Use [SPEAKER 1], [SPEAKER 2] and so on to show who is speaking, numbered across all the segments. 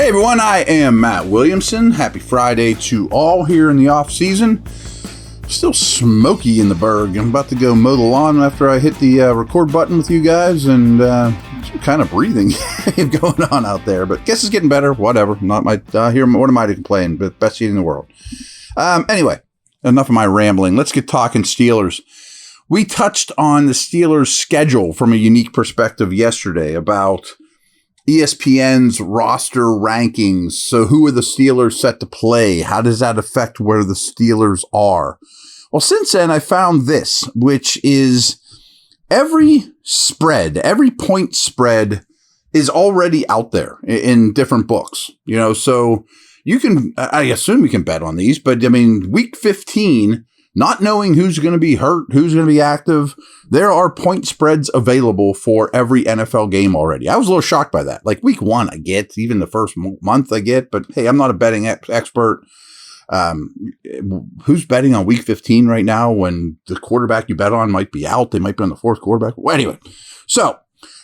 [SPEAKER 1] Hey everyone, I am Matt Williamson. Happy Friday to all here in the off season. Still smoky in the Berg. I'm about to go mow the lawn after I hit the record button with you guys, and some kind of breathing going on out there. But guess it's getting better. Whatever. Not my here. What am I to complain? But best seat in the world. Anyway, enough of my rambling. Let's get talking Steelers. We touched on the Steelers' schedule from a unique perspective yesterday about ESPN's roster rankings. So who are the Steelers set to play? How does that affect where the Steelers are? Well, since then, I found this, which is every point spread is already out there in different books. You know, so you can, I assume you can bet on these, but I mean, week 15, not knowing who's going to be hurt, who's going to be active, there are point spreads available for every NFL game already. I was a little shocked by that. Like week 1, I get, even the first month I get, but hey, I'm not a betting expert. Who's betting on week 15 right now when the quarterback you bet on might be out? They might be on the fourth quarterback. Well, anyway, so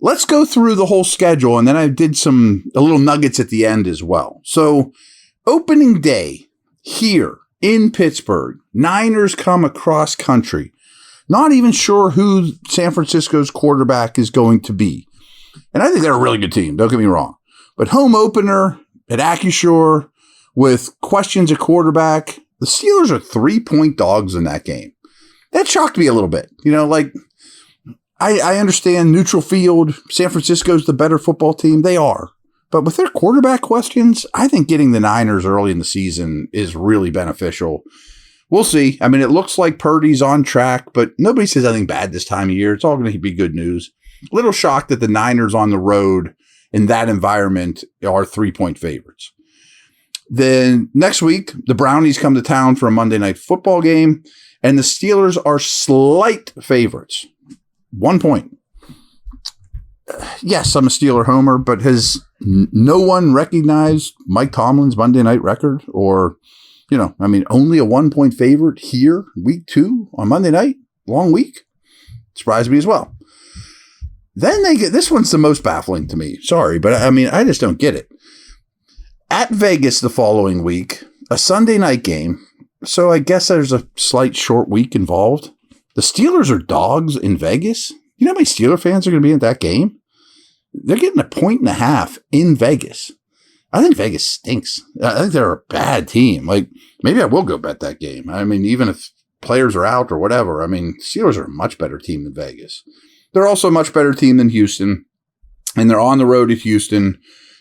[SPEAKER 1] let's go through the whole schedule. And then I did a little nuggets at the end as well. So opening day here in Pittsburgh, Niners come across country. Not even sure who San Francisco's quarterback is going to be. And I think they're a really good team, don't get me wrong. But home opener at Acrisure with questions at quarterback, the Steelers are 3-point dogs in that game. That shocked me a little bit. You know, like, I understand neutral field, San Francisco's the better football team. They are. But with their quarterback questions, I think getting the Niners early in the season is really beneficial. We'll see. I mean, it looks like Purdy's on track, but nobody says anything bad this time of year. It's all going to be good news. A little shocked that the Niners on the road in that environment are 3-point favorites. Then next week, the Brownies come to town for a Monday Night Football game, and the Steelers are slight favorites. 1 point. Yes, I'm a Steeler homer, but has no one recognized Mike Tomlin's Monday night record? Or, you know, I mean, only a 1-point favorite here, week 2 on Monday night, long week. Surprised me as well. Then they get, this one's the most baffling to me. Sorry, but I mean, I just don't get it. At Vegas the following week, a Sunday night game. So I guess there's a slight short week involved. The Steelers are dogs in Vegas. You know how many Steeler fans are going to be at that game? They're getting 1.5 in Vegas. I think Vegas stinks. I think they're a bad team. Like, maybe I will go bet that game. I mean, even if players are out or whatever, I mean, Steelers are a much better team than Vegas. They're also a much better team than Houston, and they're on the road at Houston,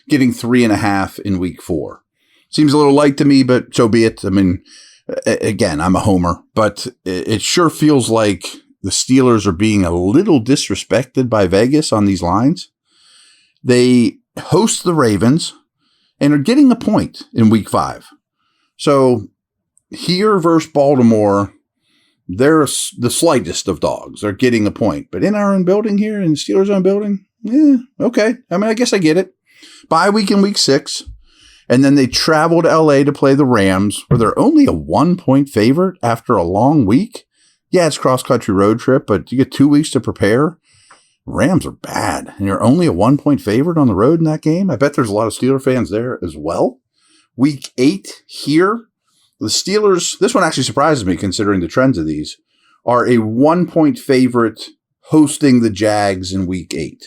[SPEAKER 1] getting 3.5 in week 4. Seems a little light to me, but so be it. I mean, again, I'm a homer, but it sure feels like the Steelers are being a little disrespected by Vegas on these lines. They host the Ravens and are getting a point in week 5. So here versus Baltimore, they're the slightest of dogs. They're getting a point. But in our own building here, in the Steelers' own building, okay. I mean, I guess I get it. Bye week in week 6. And then they travel to LA to play the Rams, where they're only a 1-point favorite after a long week. Yeah, it's cross-country road trip, but you get 2 weeks to prepare. Rams are bad, and you're only a 1-point favorite on the road in that game. I bet there's a lot of Steeler fans there as well. Week 8 here, the Steelers, this one actually surprises me considering the trends of these, are a 1-point favorite hosting the Jags in week 8.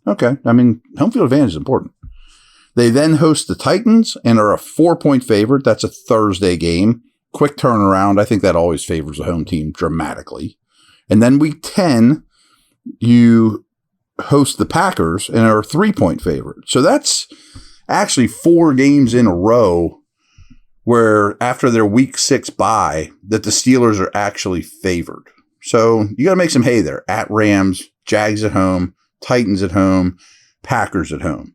[SPEAKER 1] Okay, I mean, home field advantage is important. They then host the Titans and are a 4-point favorite. That's a Thursday game. Quick turnaround. I think that always favors the home team dramatically. And then week 10, you host the Packers and are a 3-point favorite. So that's actually 4 games in a row where after their week 6 bye that the Steelers are actually favored. So you got to make some hay there. At Rams, Jags at home, Titans at home, Packers at home.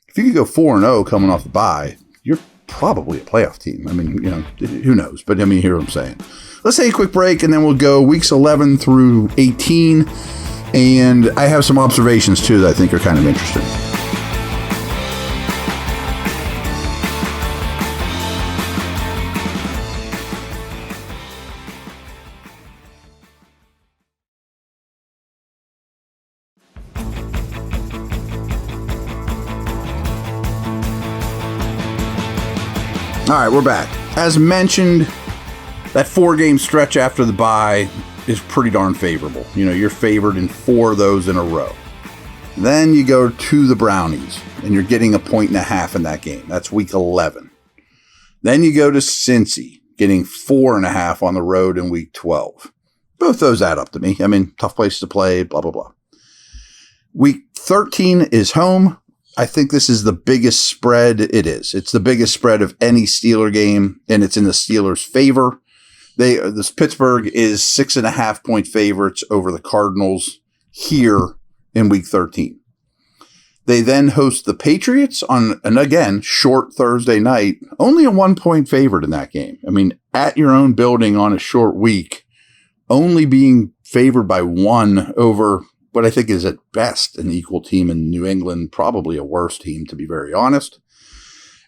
[SPEAKER 1] If you could go 4-0 coming off the bye, you're probably a playoff team. I mean, you know, who knows? But I mean, you hear what I'm saying. Let's take a quick break, and then we'll go weeks 11 through 18. And I have some observations, too, that I think are kind of interesting. All right, we're back. As mentioned, that 4-game stretch after the bye is pretty darn favorable. You're favored in 4 of those in a row. Then you go to the Brownies, and you're getting 1.5 in that game. That's week 11. Then you go to Cincy, getting 4.5 on the road in week 12. Both those add up to me. Tough place to play, blah, blah, blah. Week 13 is home. I think this is the biggest spread it is. It's the biggest spread of any Steeler game, and it's in the Steelers' favor. This Pittsburgh is 6.5-point favorites over the Cardinals here in week 13. They then host the Patriots on, and again, short Thursday night, only a 1-point favorite in that game. At your own building on a short week, only being favored by 1 over what I think is at best an equal team in New England, probably a worse team, to be very honest.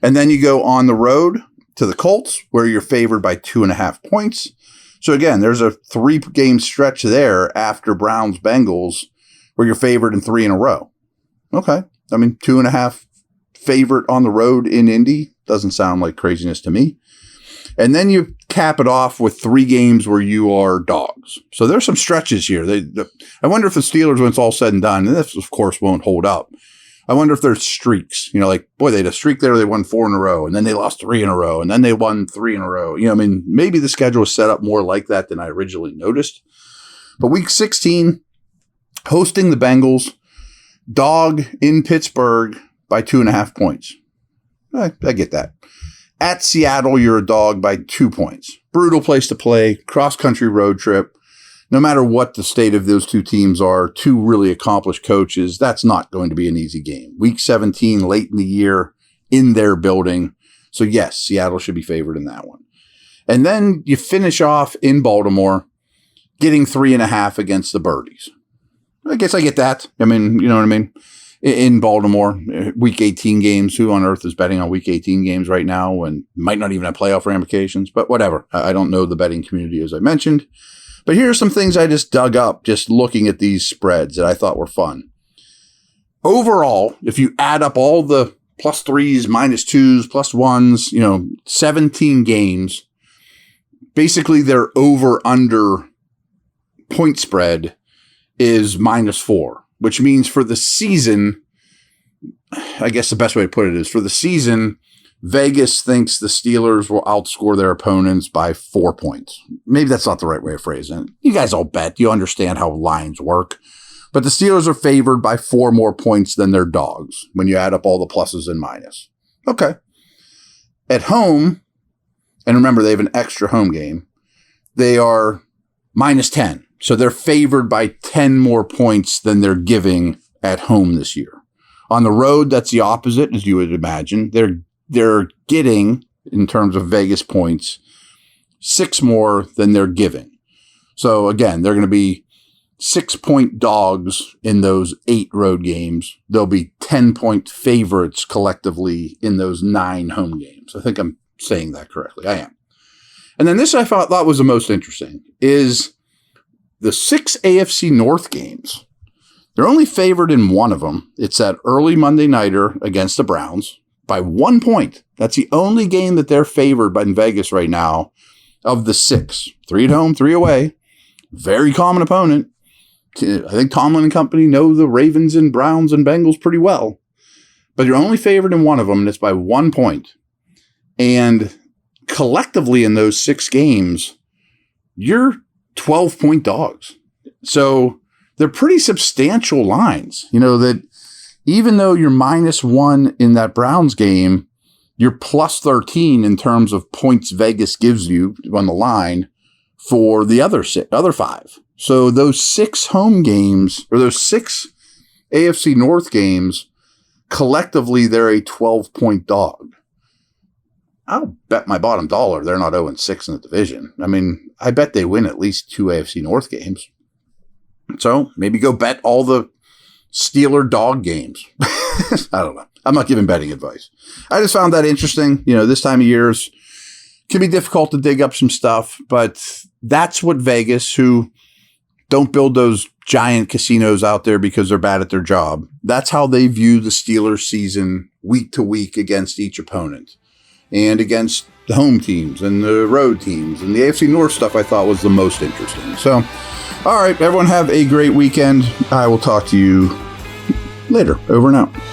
[SPEAKER 1] And then you go on the road to the Colts, where you're favored by 2.5 points. So again, there's a 3-game stretch there after Browns-Bengals where you're favored in 3 in a row. Okay. 2.5 favorite on the road in Indy doesn't sound like craziness to me. And then you cap it off with 3 games where you are dogs. So there's some stretches here. I wonder if the Steelers, when it's all said and done, and this, of course, won't hold up, I wonder if there's streaks. They had a streak there. They won 4 in a row, and then they lost 3 in a row, and then they won 3 in a row. Maybe the schedule is set up more like that than I originally noticed. But week 16, hosting the Bengals, dog in Pittsburgh by 2.5 points. I get that. At Seattle, you're a dog by 2 points. Brutal place to play, cross-country road trip. No matter what the state of those 2 teams are, 2 really accomplished coaches, that's not going to be an easy game. Week 17, late in the year, in their building. So yes, Seattle should be favored in that one. And then you finish off in Baltimore, getting 3.5 against the Birdies. I guess I get that. You know what I mean? In Baltimore, week 18 games. Who on earth is betting on week 18 games right now and might not even have playoff ramifications? But whatever. I don't know the betting community, as I mentioned. But here are some things I just dug up just looking at these spreads that I thought were fun. Overall, if you add up all the +3s, -2s, +1s, 17 games, basically their over-under point spread is -4, which means for the season, I guess the best way to put it is for the season, Vegas thinks the Steelers will outscore their opponents by 4 points. Maybe that's not the right way of phrasing it. You guys all bet. You understand how lines work. But the Steelers are favored by 4 more points than their dogs when you add up all the pluses and minus. Okay. At home, and remember they have an extra home game, they are -10. So they're favored by 10 more points than they're giving at home this year. On the road, that's the opposite, as you would imagine. They're getting, in terms of Vegas points, 6 more than they're giving. So again, they're going to be 6-point dogs in those 8 road games. They'll be 10-point favorites collectively in those 9 home games. I think I'm saying that correctly. I am. And then this I thought was the most interesting is the 6 AFC North games. They're only favored in 1 of them. It's that early Monday nighter against the Browns by 1 point. That's the only game that they're favored by in Vegas right now of the 6. 3 at home, 3 away. Very common opponent. I think Tomlin and company know the Ravens and Browns and Bengals pretty well. But you're only favored in 1 of them, and it's by 1 point. And collectively in those 6 games, you're 12-point dogs. So they're pretty substantial lines. That even though you're -1 in that Browns game, you're +13 in terms of points Vegas gives you on the line for the other 5. So those 6 home games, or those 6 AFC North games, collectively they're a 12-point dog. I'll bet my bottom dollar they're not 0-6 in the division. I bet they win at least 2 AFC North games. So maybe go bet all the Steeler dog games. I don't know. I'm not giving betting advice. I just found that interesting. This time of year can be difficult to dig up some stuff, but that's what Vegas, who don't build those giant casinos out there because they're bad at their job. That's how they view the Steelers season week to week against each opponent. and against the home teams and the road teams, and the AFC North stuff I thought was the most interesting. So, all right, everyone have a great weekend. I will talk to you later. Over and out.